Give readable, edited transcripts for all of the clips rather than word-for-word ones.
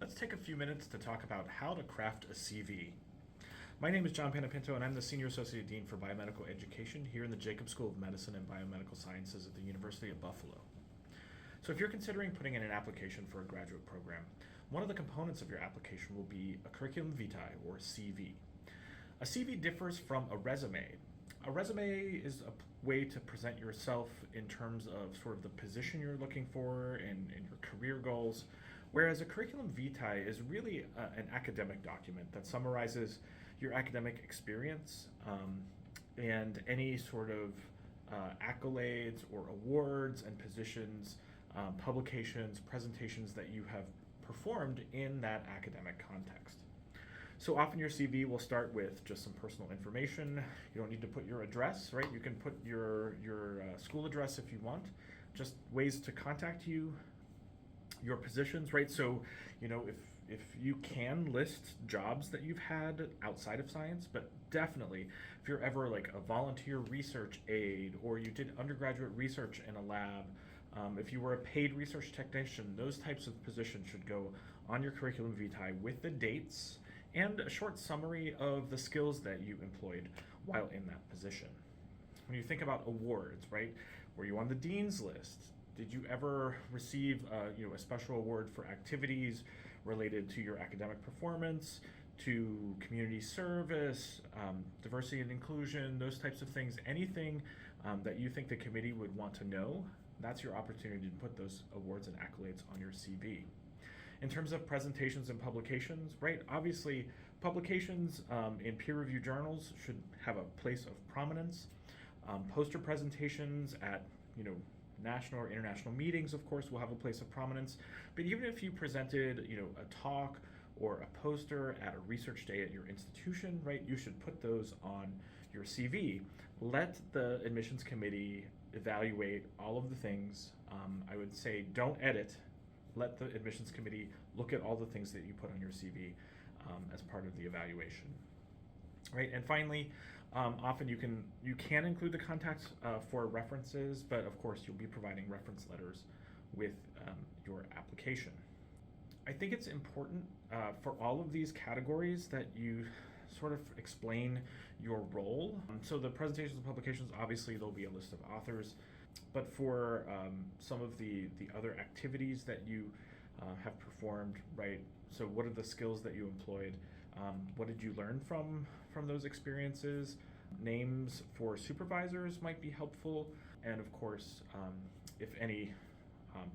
Let's take a few minutes to talk about how to craft a CV. My name is John Panapinto, and I'm the Senior Associate Dean for Biomedical Education here in the Jacobs School of Medicine and Biomedical Sciences at the University of Buffalo. So if you're considering putting in an application for a graduate program, one of the components of your application will be a curriculum vitae, or CV. A CV differs from a resume. A resume is a way to present yourself in terms of sort of the position you're looking for and your career goals, whereas a curriculum vitae is really an academic document that summarizes your academic experience and any sort of accolades or awards and positions, publications, presentations that you have performed in that academic context. So often your CV will start with just some personal information. You don't need to put your address, right? You can put your school address if you want, just ways to contact you, your positions, right? So, if you can list jobs that you've had outside of science, but definitely if you're ever like a volunteer research aide or you did undergraduate research in a lab, if you were a paid research technician, those types of positions should go on your curriculum vitae with the dates and a short summary of the skills that you employed while in that position. When you think about awards, right? Were you on the dean's list? Did you ever receive a special award for activities related to your academic performance, to community service, diversity and inclusion, those types of things? Anything that you think the committee would want to know, that's your opportunity to put those awards and accolades on your CV. In terms of presentations and publications, right? Obviously, publications in peer-reviewed journals should have a place of prominence. Poster presentations at national or international meetings, of course, will have a place of prominence. But even if you presented, a talk or a poster at a research day at your institution, right, you should put those on your CV. Let the admissions committee evaluate all of the things. I would say don't edit. Let the admissions committee look at all the things that you put on your CV as part of the evaluation. Right, and finally, often you can include the contacts for references, but of course you'll be providing reference letters with your application. I think it's important for all of these categories that you sort of explain your role. So the presentations and publications, obviously there'll be a list of authors, but for some of the other activities that you have performed, right? So what are the skills that you employed? What did you learn from those experiences? Names for supervisors might be helpful. And of course, if any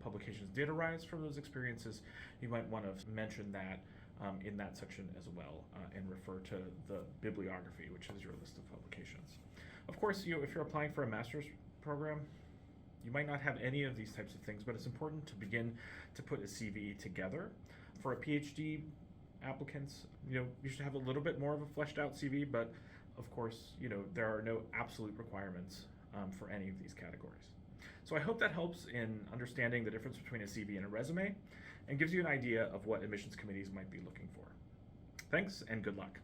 publications did arise from those experiences, you might want to mention that in that section as well and refer to the bibliography, which is your list of publications. Of course, if you're applying for a master's program, you might not have any of these types of things, but it's important to begin to put a CV together. For a PhD applicants, you should have a little bit more of a fleshed out CV, but of course, there are no absolute requirements for any of these categories. So I hope that helps in understanding the difference between a CV and a resume and gives you an idea of what admissions committees might be looking for. Thanks and good luck.